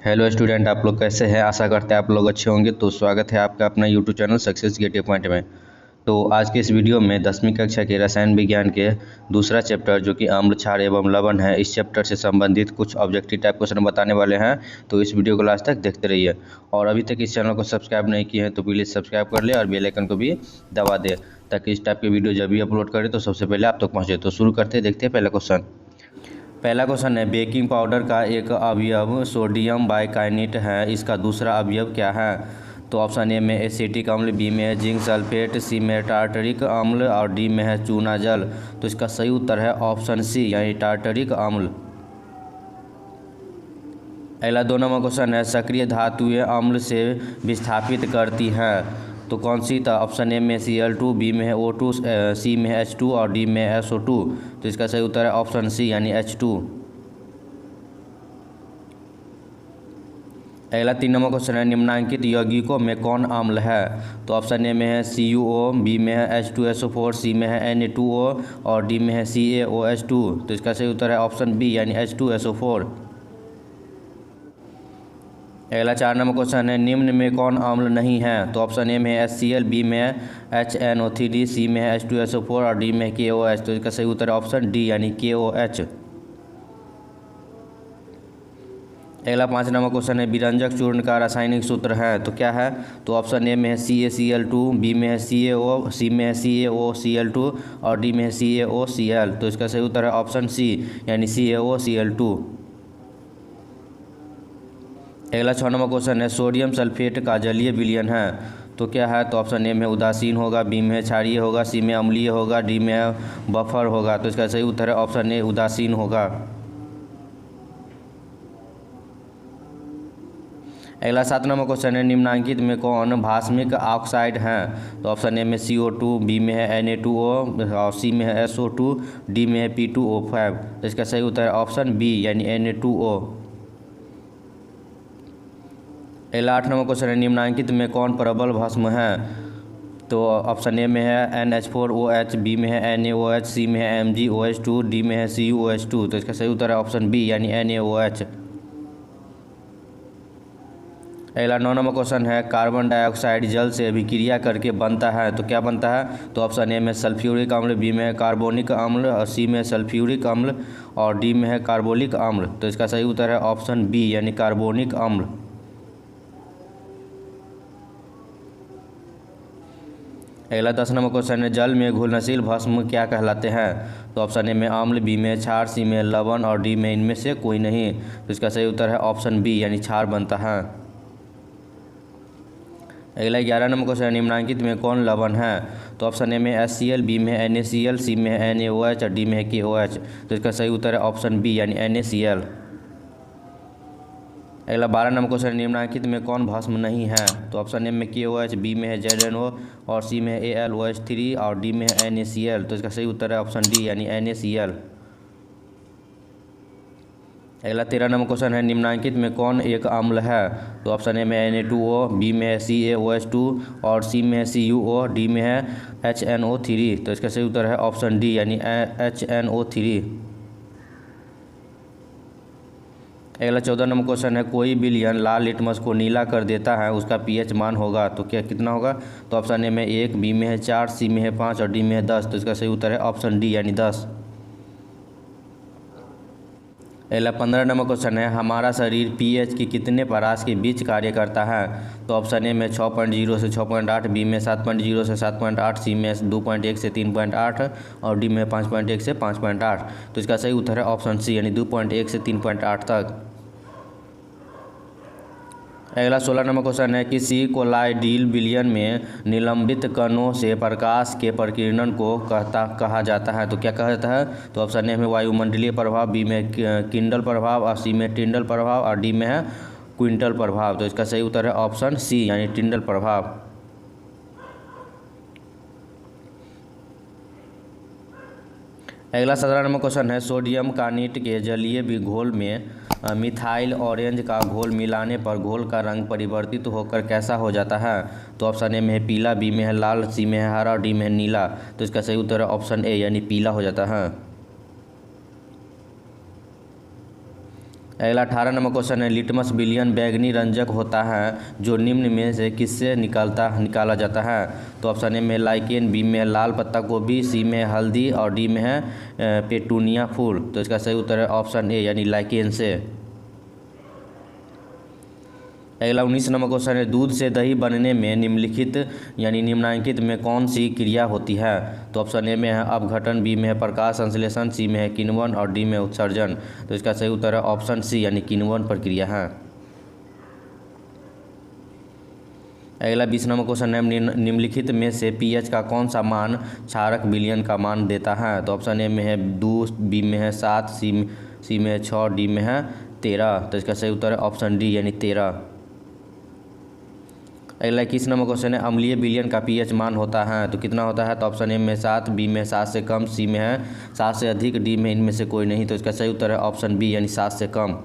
Hello student, आप लोग कैसे हैं। आशा करते हैं आप लोग अच्छे होंगे। तो स्वागत है आपका अपना YouTube channel success gateway point में। तो आज के इस वीडियो में 10वीं कक्षा के रसायन विज्ञान के दूसरा चैप्टर जो कि अम्ल, क्षार एवं लवण है, इस चैप्टर से संबंधित कुछ ऑब्जेक्टिव टाइप क्वेश्चन बताने वाले हैं। तो इस वीडियो को लास्ट तक देखते रहिए। और अभी तक इस चैनल को सब्सक्राइब नहीं किए हैं तो प्लीज़ सब्सक्राइब कर ले और बेल आइकन को भी दबा दे, ताकि इस टाइप के वीडियो जब भी अपलोड करें तो सबसे पहले आप तक पहुँचे। तो शुरू करते देखते हैं पहला क्वेश्चन है, बेकिंग पाउडर का एक अवयव सोडियम बाइकार्बोनेट है, इसका दूसरा अवयव क्या है। तो ऑप्शन ए में एसिटिक अम्ल, बी में है जिंक सल्फेट, सी में है टार्टरिक अम्ल और डी में है चूना जल। तो इसका सही उत्तर है ऑप्शन सी यानी टार्टरिक अम्ल। अगला 2 नंबर क्वेश्चन है, सक्रिय धातुएं अम्ल से विस्थापित करती हैं। तो कौन सी था। ऑप्शन ए में Cl2, बी में है O2, सी में है H2 और डी में है SO2। तो इसका सही उत्तर है ऑप्शन सी यानी H2। अगला 3 नंबर क्वेश्चन है, निम्नांकित यौगिकों में कौन अम्ल है। तो ऑप्शन ए में है CuO, बी में है H2SO4, सी में है Na2O और डी में है CaOH2। तो इसका सही उत्तर है ऑप्शन बी यानी H2SO4। अगला 4 नंबर क्वेश्चन है, निम्न में कौन अम्ल नहीं है। तो ऑप्शन ए में है HCl, बी में है HNO3, सी में है H2SO4 और डी में है KOH। तो इसका सही उत्तर है ऑप्शन डी यानी KOH। अगला 5 नंबर क्वेश्चन है, विरंजक चूर्ण का रासायनिक सूत्र है तो क्या है। तो ऑप्शन ए में है CaCl2, बी में है CaO, सी में है CaOCl2 और डी में है CaOCl। तो इसका सही उत्तर है ऑप्शन सी यानी CaOCl2। अगला 6 नंबर क्वेश्चन है, सोडियम सल्फेट का जलीय विलयन है तो क्या है। तो ऑप्शन ए में उदासीन होगा, बी में क्षारीय होगा, सी में अम्लीय होगा, डी में बफर होगा। तो इसका सही उत्तर है ऑप्शन ए उदासीन होगा। अगला 7 नंबर क्वेश्चन है, निम्नांकित में कौन भास्मिक ऑक्साइड है। तो ऑप्शन ए में CO2, बी में है Na2O और सी में है SO2, डी में है P2O5। तो इसका सही उत्तर है ऑप्शन बी यानी Na2O। अगला 8 नंबर क्वेश्चन है, निम्नांकित में कौन प्रबल भस्म है। तो ऑप्शन ए में है NH4OH, बी में है NaOH, सी में है MgOH2, डी में है CuOH2। तो इसका सही उत्तर है ऑप्शन बी यानी NaOH। अगला 9 नंबर क्वेश्चन है, कार्बन डाइऑक्साइड जल से अभिक्रिया करके बनता है तो क्या बनता है। तो ऑप्शन ए में सल्फ्यूरिक अम्ल, बी में कार्बोनिक अम्ल और सी में सल्फ्यूरिक अम्ल और डी में है कार्बोलिक अम्ल। तो इसका सही उत्तर है ऑप्शन बी यानी कार्बोनिक अम्ल। अगला 10 नंबर क्वेश्चन है, जल में घुलनशील भस्म क्या कहलाते हैं। तो ऑप्शन ए में अम्ल, बी में क्षार, सी में लवण और डी में इनमें से कोई नहीं। तो इसका सही उत्तर है ऑप्शन बी यानी क्षार बनता है। अगला 11 नंबर क्वेश्चन है, निम्नांकित में कौन लवण है। तो ऑप्शन ए में HCl, बी में NaCl, सी में NaOH और डी में KOH। तो इसका सही उत्तर है ऑप्शन बी यानी NaCl। अगला 12 नंबर क्वेश्चन, निम्नांकित में कौन भस्म नहीं है। तो ऑप्शन ए में KOH, बी में है ZNO और सी में है AlOH3 और डी में है NaCl। तो इसका सही उत्तर है ऑप्शन डी यानी NaCl। अगला 13 नंबर क्वेश्चन है, निम्नांकित में कौन एक अम्ल है। तो ऑप्शन ए में Na2O, बी में है CaOH2 और सी में है CuO, डी में है HNO3। तो इसका सही उत्तर है ऑप्शन डी यानी HNO3। अगला 14 नंबर क्वेश्चन है, कोई विलयन लाल लिटमस को नीला कर देता है, उसका pH मान होगा तो क्या कितना होगा। तो ऑप्शन ए में 1, बी में है 4, सी में है 5 और डी में है 10। तो इसका सही उत्तर है ऑप्शन डी यानी 10। अगला 15 नंबर क्वेश्चन है, हमारा शरीर pH की कितने परास के बीच कार्य करता है। तो ऑप्शन ए में 6.0 से 6.8, बी में 7.0 से 7.8, सी में 2.1 से 3.8 और डी में 5.1 से 5.8। तो इसका सही उत्तर है ऑप्शन सी यानी 2.1 से 3.8 तक। अगला 16 नंबर क्वेश्चन है, किसी कोलाइडल विलयन में निलंबित कणों से प्रकाश के प्रकीर्णन को कहा जाता है तो क्या कहा जाता है। तो ऑप्शन ए में वायुमंडलीय प्रभाव, बी में किंडल प्रभाव और सी में टिंडल प्रभाव और डी में है क्विंटल प्रभाव। तो इसका सही उत्तर है ऑप्शन सी यानी टिंडल प्रभाव। अगला 17 नंबर क्वेश्चन है, सोडियम कार्बोनेट के जलीय घोल में मिथाइल ऑरेंज का घोल मिलाने पर घोल का रंग परिवर्तित होकर कैसा हो जाता है। तो ऑप्शन ए में है पीला, बी में है लाल, सी में है हरा और डी में है नीला। तो इसका सही उत्तर है ऑप्शन ए यानी पीला हो जाता है। अगला 18 नंबर क्वेश्चन है, लिटमस विलियन बैगनी रंजक होता है जो निम्न में से किससे निकाला जाता है। तो ऑप्शन ए में लाइकेन, बी में है लाल पत्ता गोभी, सी में है हल्दी और डी में है पेटूनिया फूल। तो इसका सही उत्तर है ऑप्शन ए यानी लाइकेन से। अगला 19 नंबर क्वेश्चन है, दूध से दही बनने में निम्नलिखित यानी निम्नांकित में कौन सी क्रिया होती है। तो ऑप्शन ए में है अपघटन, बी में है प्रकाश संश्लेषण, सी में है किण्वन और डी में उत्सर्जन। तो इसका सही उत्तर है ऑप्शन सी यानी किण्वन प्रक्रिया है। अगला 20 नंबर क्वेश्चन है, निम्नलिखित में से पीएच का कौन सा मान क्षारक विलयन का मान देता है। तो ऑप्शन ए में है 2, बी में है 7, सी में है 6, डी में है 13। तो इसका सही उत्तर है ऑप्शन डी यानी 13। अगला 21 नंबर क्वेश्चन है, अम्लीय विलयन का पीएच मान होता है तो कितना होता है। तो ऑप्शन ए में 7, बी में 7 से कम, सी में है 7 से अधिक, डी में इनमें से कोई नहीं। तो इसका सही उत्तर है ऑप्शन बी यानी 7 से कम।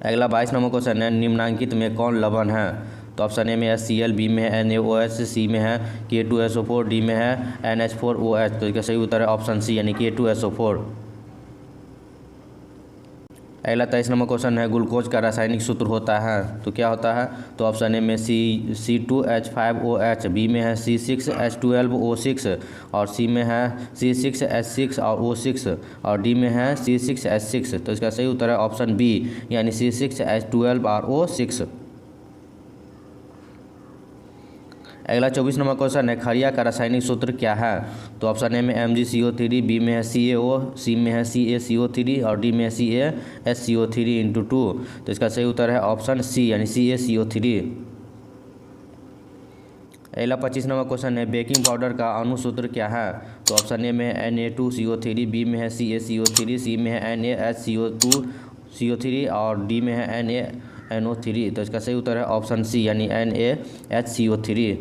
अगला 22 नंबर क्वेश्चन है, निम्नांकित में कौन लवण है। तो ऑप्शन ए में HCl, बी में है NaOH, सी में है K2SO4, डी में है NH4OH। तो इसका सही उत्तर है ऑप्शन सी यानी K2SO4। अगला 23 नंबर क्वेश्चन है, ग्लूकोज का रासायनिक सूत्र होता है तो क्या होता है। तो ऑप्शन ए में C2H5OH, बी में है C6H12O6 और सी में है C6H6 और O6 और डी में है C6H6। तो इसका सही उत्तर है ऑप्शन बी यानी C6H12 और O6। अगला 24 नंबर क्वेश्चन है, खड़िया का रासायनिक सूत्र क्या है। तो ऑप्शन ए में MgCO3, बी में है CaO, सी में है CaCO3 और डी में है CaSCO3 × 2। तो इसका सही उत्तर है ऑप्शन सी यानी CaCO3। अगला 25 नंबर क्वेश्चन है, बेकिंग पाउडर का अणुसूत्र क्या है। तो ऑप्शन ए में है Na2CO3, बी में है CaCO3, सी में है NaHCO3 और डी में है NaNO3। तो इसका सही उत्तर है ऑप्शन सी यानी NaHCO3।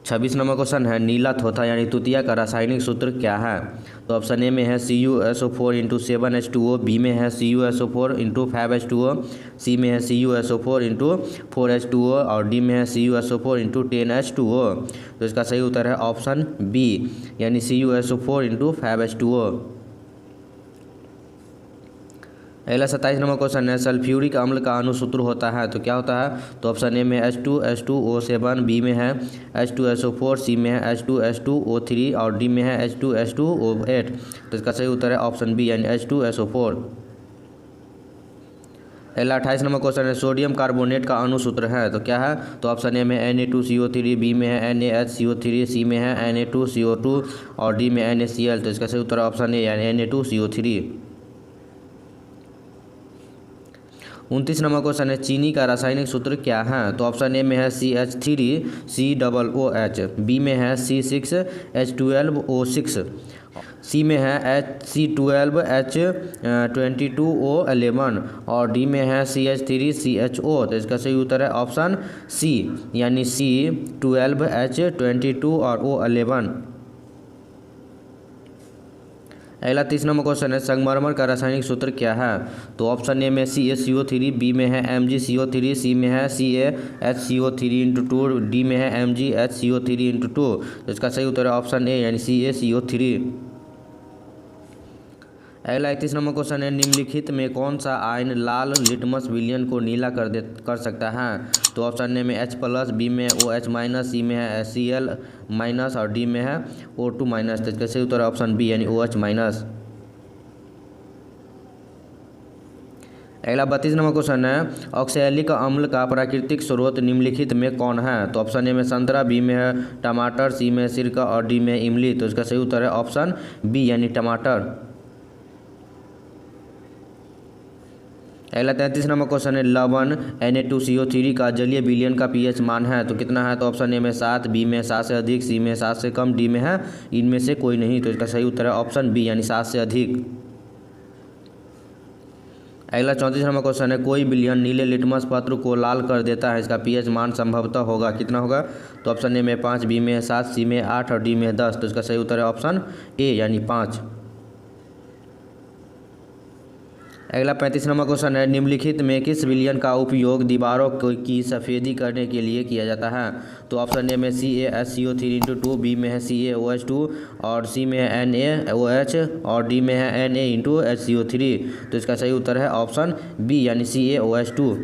26 नंबर क्वेश्चन है, नीला थोथा यानी तुतिया का रासायनिक सूत्र क्या है। तो ऑप्शन ए में है CuSO4 × 7H2O, बी में है CuSO4 × 5H2O, सी में है CuSO4 × 4H2O और डी में है CuSO4 × 10H2O। तो इसका सही उत्तर है ऑप्शन बी यानी CuSO4 × 5H2O। अगला 27 नंबर क्वेश्चन है, सल्फ्यूरिक अम्ल का अणुसूत्र होता है तो क्या होता है। तो ऑप्शन ए में H2H2O7, बी में है H2SO4, सी में है H2H2O3 और डी में है H2H2O8। तो इसका सही उत्तर है ऑप्शन बी यानी H2SO4। अगला 28 नंबर क्वेश्चन है, सोडियम कार्बोनेट का अणुसूत्र है तो क्या है। तो ऑप्शन ए में Na2CO3, बी में है NaHCO3, सी में है Na2CO2 और डी में NaCl। तो इसका सही उत्तर है ऑप्शन ए यानी Na2CO3। 29 नंबर क्वेश्चन है, चीनी का रासायनिक सूत्र क्या है। तो ऑप्शन ए में है CH3COOH, बी में है C6H12O6, सी में है C12H22O11 और डी में है CH3CHO। तो इसका सही उत्तर है ऑप्शन सी यानी C12H22 और O11। अगला 30 नंबर क्वेश्चन है, संगमरमर का रासायनिक सूत्र क्या है। तो ऑप्शन ए में CaCO3, बी में है MgCO3, सी में है CaHCO3 × 2, डी में है MgHCO3 × 2। तो इसका सही उत्तर है ऑप्शन ए यानी CaCO3। अगला 31 नंबर क्वेश्चन है, निम्नलिखित में कौन सा आयन लाल लिटमस विलयन को नीला कर सकता है। तो ऑप्शन ए में H+, बी में OH-, सी में है Cl- और डी में है O2-। तो इसका सही उत्तर ऑप्शन बी यानी OH-। अगला 32 नंबर क्वेश्चन है, ऑक्सैलिक अम्ल का प्राकृतिक स्रोत निम्नलिखित में कौन है। तो ऑप्शन ए में संतरा, बी में है टमाटर, सी में सिरका और डी में इमली। तो इसका सही उत्तर है ऑप्शन बी यानी टमाटर। अगला 33 नंबर क्वेश्चन है, लवण Na2CO3 का जलीय विलयन का पीएच मान है तो कितना है। तो ऑप्शन ए में 7, बी में 7 से अधिक, सी में 7 से कम, डी में है इनमें से कोई नहीं। तो इसका सही उत्तर है ऑप्शन बी यानी 7 से अधिक। अगला 34 नंबर क्वेश्चन है, कोई विलयन नीले लिटमस पत्र को लाल कर देता है, इसका पीएच मान संभवतः होगा कितना होगा। तो ऑप्शन ए में 5, बी में 7, सी में 8 और डी में 10। तो इसका सही उत्तर है ऑप्शन ए यानी 5। अगला 35 नंबर क्वेश्चन है, निम्नलिखित में किस विलयन का उपयोग दीवारों की सफ़ेदी करने के लिए किया जाता है? तो ऑप्शन ए में CaSCO3:2, बी में है CaOH2 और सी में है NaOH और डी में है Na HCO3। तो इसका सही उत्तर है ऑप्शन बी यानी CaOH2।